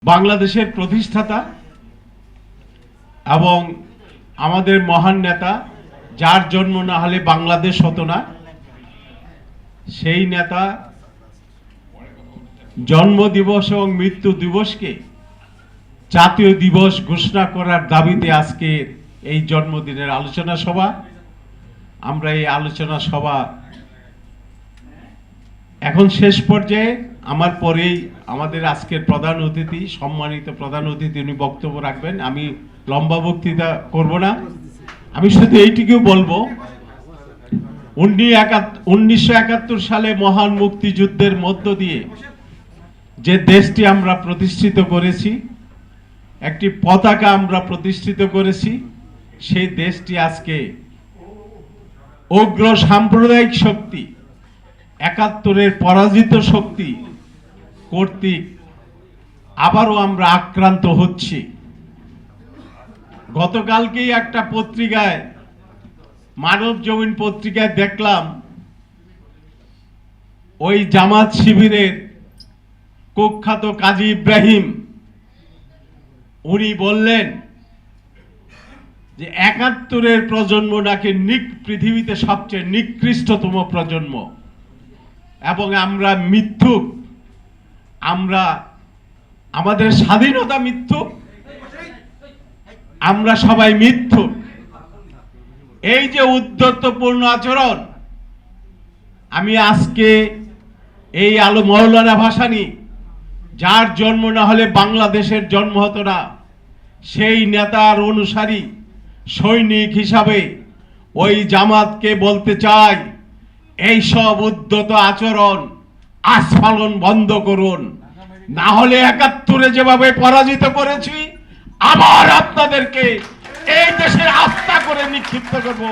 বাংলাদেশের প্রতিষ্ঠাতা এবং আমাদের মহান নেতা, যার জন্ম না হলে বাংলাদেশ হতো না, সেই নেতা জন্ম দিবস এবং মৃত্যু দিবসকে জাতীয় দিবস ঘোষণা করার দাবিতে আজকে এই জন্মদিনের আলোচনা সভা। আমরা এই আলোচনা সভা এখন শেষ পর্যায়ে। আমার পরেই আমাদের আজকের প্রধান অতিথি, সম্মানিত প্রধান অতিথি, উনি বক্তব্য রাখবেন। আমি লম্বা বক্তৃতা করব না, আমি শুধু এইটুকু বলবো, 1971 সালে মহান মুক্তিযুদ্ধের মধ্য দিয়ে যে দেশটি আমরা প্রতিষ্ঠিত করেছি, একটি পতাকা আমরা প্রতিষ্ঠিত করেছি, সেই দেশটি আজকে উগ্র সাম্প্রদায়িক শক্তি, 71-এর পরাজিত শক্তি কর্তৃক আবারও আমরা আক্রান্ত হচ্ছি। গতকালকেই একটা পত্রিকায়, মানব জমিন পত্রিকায় দেখলাম, ওই জামাত শিবিরের কুখ্যাত কাজী ইব্রাহিম উনি বললেন যে 71-এর প্রজন্ম নাকি পৃথিবীতে সবচেয়ে নিকৃষ্টতম প্রজন্ম এবং আমরা মিথ্যুক, আমরা আমাদের স্বাধীনতা মিথ্যুক, আমরা সবাই মিথ্যুক। এই যে উদ্ধত্তপূর্ণ আচরণ, আমি আজকে এই মৌলানা ভাসানী, যার জন্ম না হলে বাংলাদেশের জন্ম হতো না, সেই নেতার অনুসারী সৈনিক হিসাবে ওই জামাতকে বলতে চাই, এই সব উদ্ধত আচরণ আস্ফালন বন্ধ করুন, না হলে 71-এ যেভাবে পরাজিত করেছি আবার আপনাদেরকে এই দেশের আস্থা করে নিক্ষিপ্ত করব।